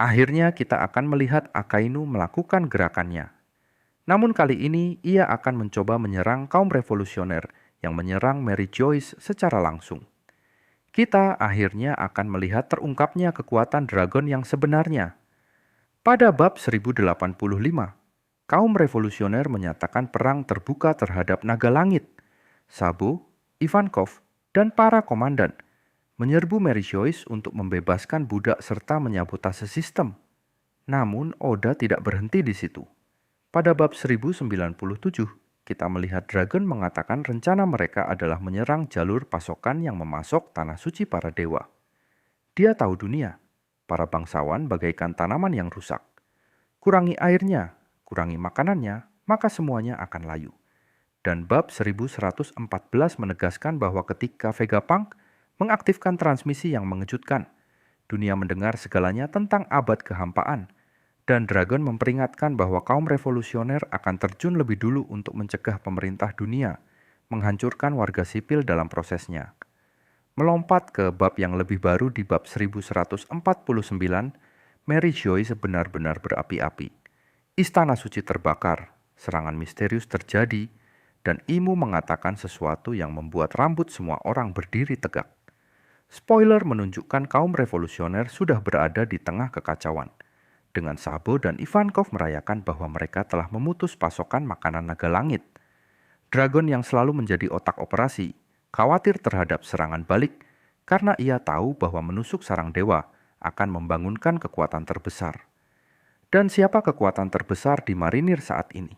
Akhirnya kita akan melihat Akainu melakukan gerakannya. Namun kali ini ia akan mencoba menyerang kaum revolusioner yang menyerang Mary Joyce secara langsung. Kita akhirnya akan melihat terungkapnya kekuatan dragon yang sebenarnya. Pada bab 1085, kaum revolusioner menyatakan perang terbuka terhadap naga langit. Sabo, Ivankov, dan para komandan menyerbu Mary Joyce untuk membebaskan budak serta menyabotase sistem. Namun Oda tidak berhenti di situ. Pada bab 1097, kita melihat Dragon mengatakan rencana mereka adalah menyerang jalur pasokan yang memasok tanah suci para dewa. Dia tahu dunia, para bangsawan bagaikan tanaman yang rusak. Kurangi airnya, kurangi makanannya, maka semuanya akan layu. Dan bab 1114 menegaskan bahwa ketika Vegapunk mengaktifkan transmisi yang mengejutkan, dunia mendengar segalanya tentang abad kehampaan, dan Dragon memperingatkan bahwa kaum revolusioner akan terjun lebih dulu untuk mencegah pemerintah dunia, menghancurkan warga sipil dalam prosesnya. Melompat ke bab yang lebih baru di bab 1149, Mary Joyce benar-benar berapi-api. Istana suci terbakar, serangan misterius terjadi, dan Imu mengatakan sesuatu yang membuat rambut semua orang berdiri tegak. Spoiler menunjukkan kaum revolusioner sudah berada di tengah kekacauan, dengan Sabo dan Ivankov merayakan bahwa mereka telah memutus pasokan makanan naga langit. Dragon yang selalu menjadi otak operasi, khawatir terhadap serangan balik karena ia tahu bahwa menusuk sarang dewa akan membangunkan kekuatan terbesar. Dan siapa kekuatan terbesar di marinir saat ini?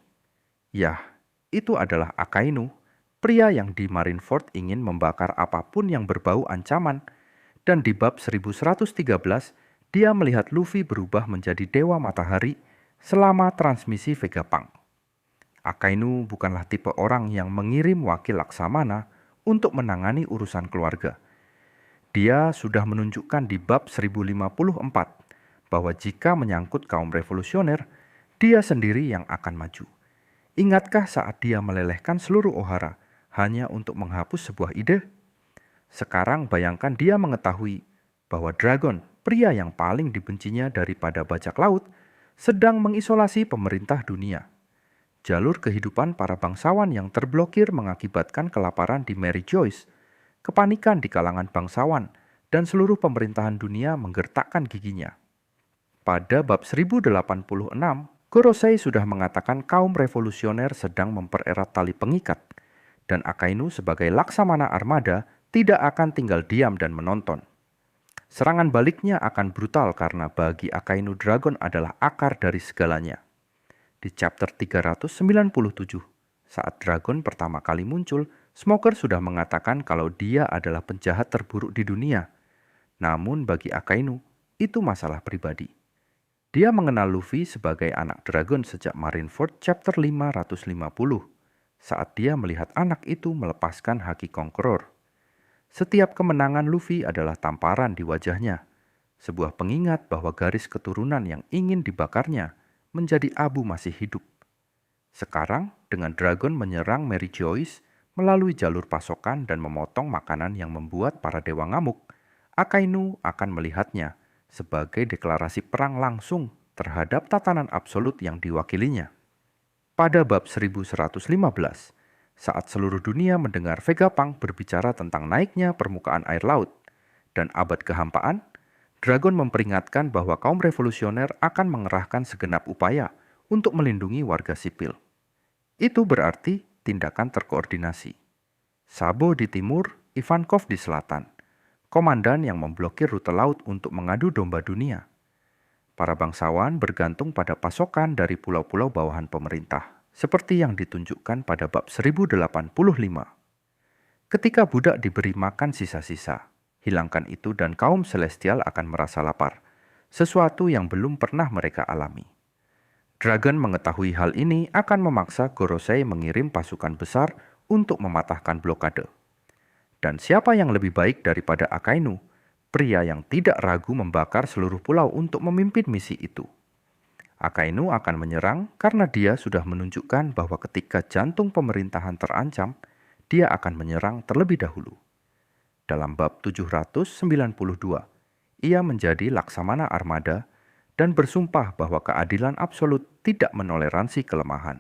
Yah, itu adalah Akainu, pria yang di Marineford ingin membakar apapun yang berbau ancaman, dan di bab 1113 dia melihat Luffy berubah menjadi dewa matahari selama transmisi Vegapunk. Akainu bukanlah tipe orang yang mengirim wakil Laksamana untuk menangani urusan keluarga. Dia sudah menunjukkan di bab 1054 bahwa jika menyangkut kaum revolusioner, dia sendiri yang akan maju. Ingatkah saat dia melelehkan seluruh Ohara hanya untuk menghapus sebuah ide? Sekarang bayangkan dia mengetahui bahwa Dragon, pria yang paling dibencinya daripada bajak laut, sedang mengisolasi pemerintah dunia. Jalur kehidupan para bangsawan yang terblokir mengakibatkan kelaparan di Mary Joyce, kepanikan di kalangan bangsawan, dan seluruh pemerintahan dunia menggertakkan giginya. Pada bab 1086, Gorosei sudah mengatakan kaum revolusioner sedang mempererat tali pengikat, dan Akainu sebagai Laksamana Armada tidak akan tinggal diam dan menonton. Serangan baliknya akan brutal karena bagi Akainu Dragon adalah akar dari segalanya. Di chapter 397, saat Dragon pertama kali muncul, Smoker sudah mengatakan kalau dia adalah penjahat terburuk di dunia. Namun bagi Akainu, itu masalah pribadi. Dia mengenal Luffy sebagai anak Dragon sejak Marineford chapter 550, saat dia melihat anak itu melepaskan Haki Conqueror. Setiap kemenangan Luffy adalah tamparan di wajahnya, sebuah pengingat bahwa garis keturunan yang ingin dibakarnya menjadi abu masih hidup. Sekarang, dengan Dragon menyerang Mary Joyce melalui jalur pasokan dan memotong makanan yang membuat para dewa ngamuk, Akainu akan melihatnya sebagai deklarasi perang langsung terhadap tatanan absolut yang diwakilinya. Pada bab 1115, saat seluruh dunia mendengar Vegapunk berbicara tentang naiknya permukaan air laut dan abad kehampaan, Dragon memperingatkan bahwa kaum revolusioner akan mengerahkan segenap upaya untuk melindungi warga sipil. Itu berarti tindakan terkoordinasi. Sabo di timur, Ivankov di selatan. Komandan yang memblokir rute laut untuk mengadu domba dunia. Para bangsawan bergantung pada pasokan dari pulau-pulau bawahan pemerintah, seperti yang ditunjukkan pada bab 1085. Ketika budak diberi makan sisa-sisa, hilangkan itu dan kaum celestial akan merasa lapar, sesuatu yang belum pernah mereka alami. Dragon mengetahui hal ini akan memaksa Gorosei mengirim pasukan besar untuk mematahkan blokade. Dan siapa yang lebih baik daripada Akainu, pria yang tidak ragu membakar seluruh pulau untuk memimpin misi itu. Akainu akan menyerang karena dia sudah menunjukkan bahwa ketika jantung pemerintahan terancam, dia akan menyerang terlebih dahulu. Dalam bab 792, ia menjadi Laksamana Armada dan bersumpah bahwa keadilan absolut tidak menoleransi kelemahan.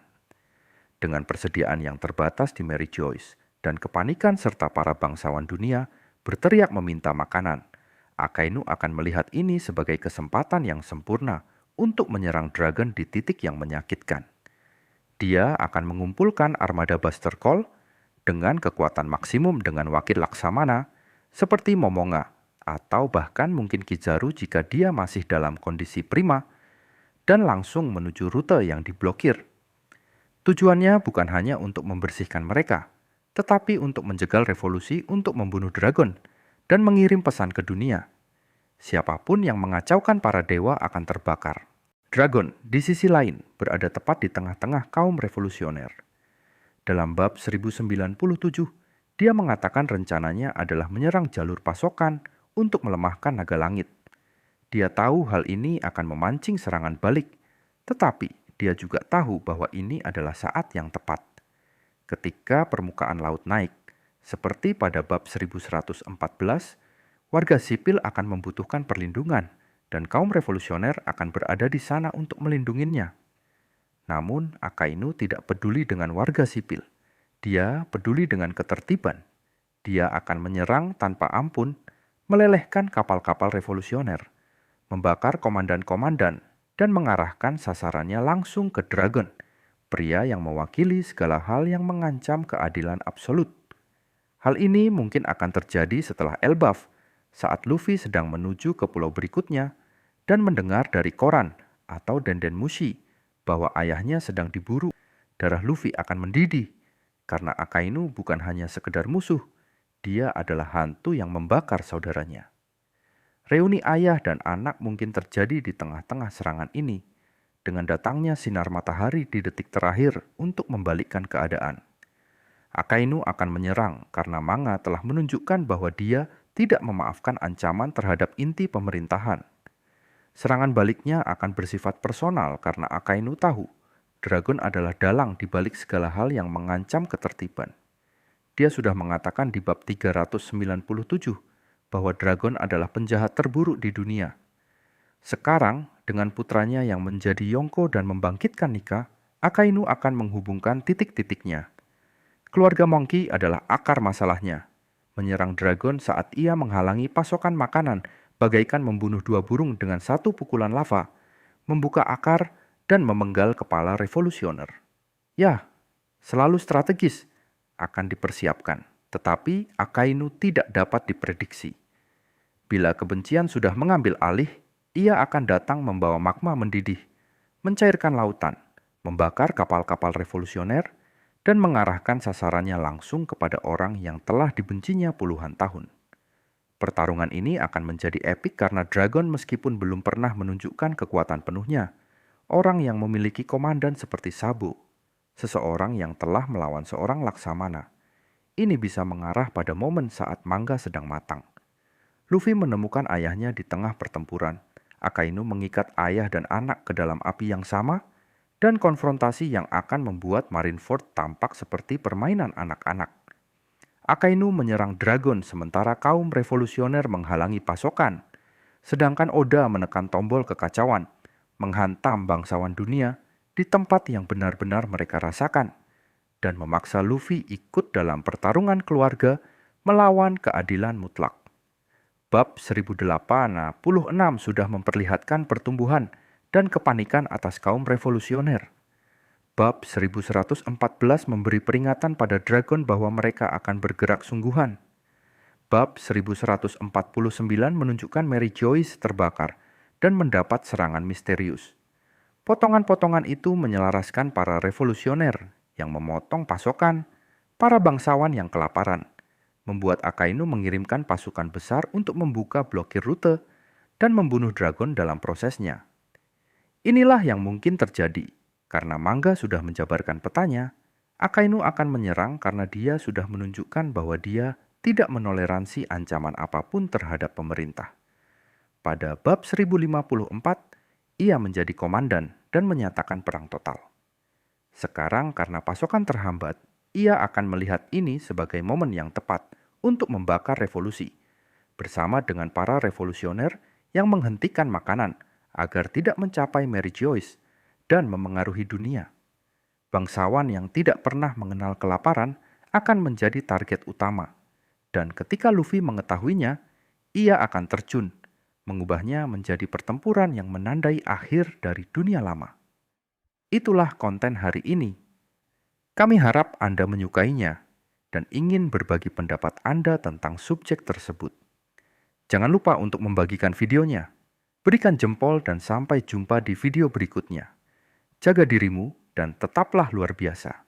Dengan persediaan yang terbatas di Mary Joyce dan kepanikan serta para bangsawan dunia berteriak meminta makanan, Akainu akan melihat ini sebagai kesempatan yang sempurna untuk menyerang dragon di titik yang menyakitkan. Dia akan mengumpulkan armada Buster Call dengan kekuatan maksimum dengan wakil Laksamana seperti Momonga atau bahkan mungkin Kizaru jika dia masih dalam kondisi prima dan langsung menuju rute yang diblokir. Tujuannya bukan hanya untuk membersihkan mereka, tetapi untuk menjegal revolusi untuk membunuh dragon dan mengirim pesan ke dunia. Siapapun yang mengacaukan para dewa akan terbakar. Dragon, di sisi lain, berada tepat di tengah-tengah kaum revolusioner. Dalam bab 1097, dia mengatakan rencananya adalah menyerang jalur pasokan untuk melemahkan naga langit. Dia tahu hal ini akan memancing serangan balik, tetapi dia juga tahu bahwa ini adalah saat yang tepat. Ketika permukaan laut naik, seperti pada bab 1114, warga sipil akan membutuhkan perlindungan dan kaum revolusioner akan berada di sana untuk melindunginya. Namun, Akainu tidak peduli dengan warga sipil. Dia peduli dengan ketertiban. Dia akan menyerang tanpa ampun, melelehkan kapal-kapal revolusioner, membakar komandan-komandan, dan mengarahkan sasarannya langsung ke Dragon, pria yang mewakili segala hal yang mengancam keadilan absolut. Hal ini mungkin akan terjadi setelah Elbaf, saat Luffy sedang menuju ke pulau berikutnya dan mendengar dari koran atau Denden Mushi bahwa ayahnya sedang diburu. Darah Luffy akan mendidih karena Akainu bukan hanya sekedar musuh, dia adalah hantu yang membakar saudaranya. Reuni ayah dan anak mungkin terjadi di tengah-tengah serangan ini dengan datangnya sinar matahari di detik terakhir untuk membalikkan keadaan. Akainu akan menyerang karena Manga telah menunjukkan bahwa dia tidak memaafkan ancaman terhadap inti pemerintahan. Serangan baliknya akan bersifat personal karena Akainu tahu Dragon adalah dalang di balik segala hal yang mengancam ketertiban. Dia sudah mengatakan di bab 397 bahwa Dragon adalah penjahat terburuk di dunia. Sekarang, dengan putranya yang menjadi Yonko dan membangkitkan Nika, Akainu akan menghubungkan titik-titiknya. Keluarga Monkey adalah akar masalahnya. Menyerang Dragon saat ia menghalangi pasokan makanan bagaikan membunuh dua burung dengan satu pukulan lava, membuka akar dan memenggal kepala revolusioner. Ya, selalu strategis, akan dipersiapkan, tetapi Akainu tidak dapat diprediksi. Bila kebencian sudah mengambil alih, ia akan datang membawa magma mendidih, mencairkan lautan, membakar kapal-kapal revolusioner, dan mengarahkan sasarannya langsung kepada orang yang telah dibencinya puluhan tahun. Pertarungan ini akan menjadi epik karena Dragon meskipun belum pernah menunjukkan kekuatan penuhnya, orang yang memiliki komandan seperti Sabo, seseorang yang telah melawan seorang Laksamana. Ini bisa mengarah pada momen saat manga sedang matang. Luffy menemukan ayahnya di tengah pertempuran. Akainu mengikat ayah dan anak ke dalam api yang sama, dan konfrontasi yang akan membuat Marineford tampak seperti permainan anak-anak. Akainu menyerang Dragon sementara kaum revolusioner menghalangi pasokan, sedangkan Oda menekan tombol kekacauan, menghantam bangsawan dunia di tempat yang benar-benar mereka rasakan, dan memaksa Luffy ikut dalam pertarungan keluarga melawan keadilan mutlak. Bab 1086 sudah memperlihatkan pertumbuhan dan kepanikan atas kaum revolusioner. Bab 1114 memberi peringatan pada Dragon bahwa mereka akan bergerak sungguhan. Bab 1149 menunjukkan Mary Joyce terbakar dan mendapat serangan misterius. Potongan-potongan itu menyelaraskan para revolusioner yang memotong pasokan, para bangsawan yang kelaparan, membuat Akainu mengirimkan pasukan besar untuk membuka blokir rute dan membunuh Dragon dalam prosesnya. Inilah yang mungkin terjadi, karena manga sudah menjabarkan petanya. Akainu akan menyerang karena dia sudah menunjukkan bahwa dia tidak menoleransi ancaman apapun terhadap pemerintah. Pada bab 1054, ia menjadi komandan dan menyatakan perang total. Sekarang karena pasokan terhambat, ia akan melihat ini sebagai momen yang tepat untuk membakar revolusi, bersama dengan para revolusioner yang menghentikan makanan agar tidak mencapai Mary Joyce dan memengaruhi dunia. Bangsawan yang tidak pernah mengenal kelaparan akan menjadi target utama. Dan ketika Luffy mengetahuinya, ia akan terjun, mengubahnya menjadi pertempuran yang menandai akhir dari dunia lama. Itulah konten hari ini. Kami harap Anda menyukainya dan ingin berbagi pendapat Anda tentang subjek tersebut. Jangan lupa untuk membagikan videonya. Berikan jempol dan sampai jumpa di video berikutnya. Jaga dirimu dan tetaplah luar biasa.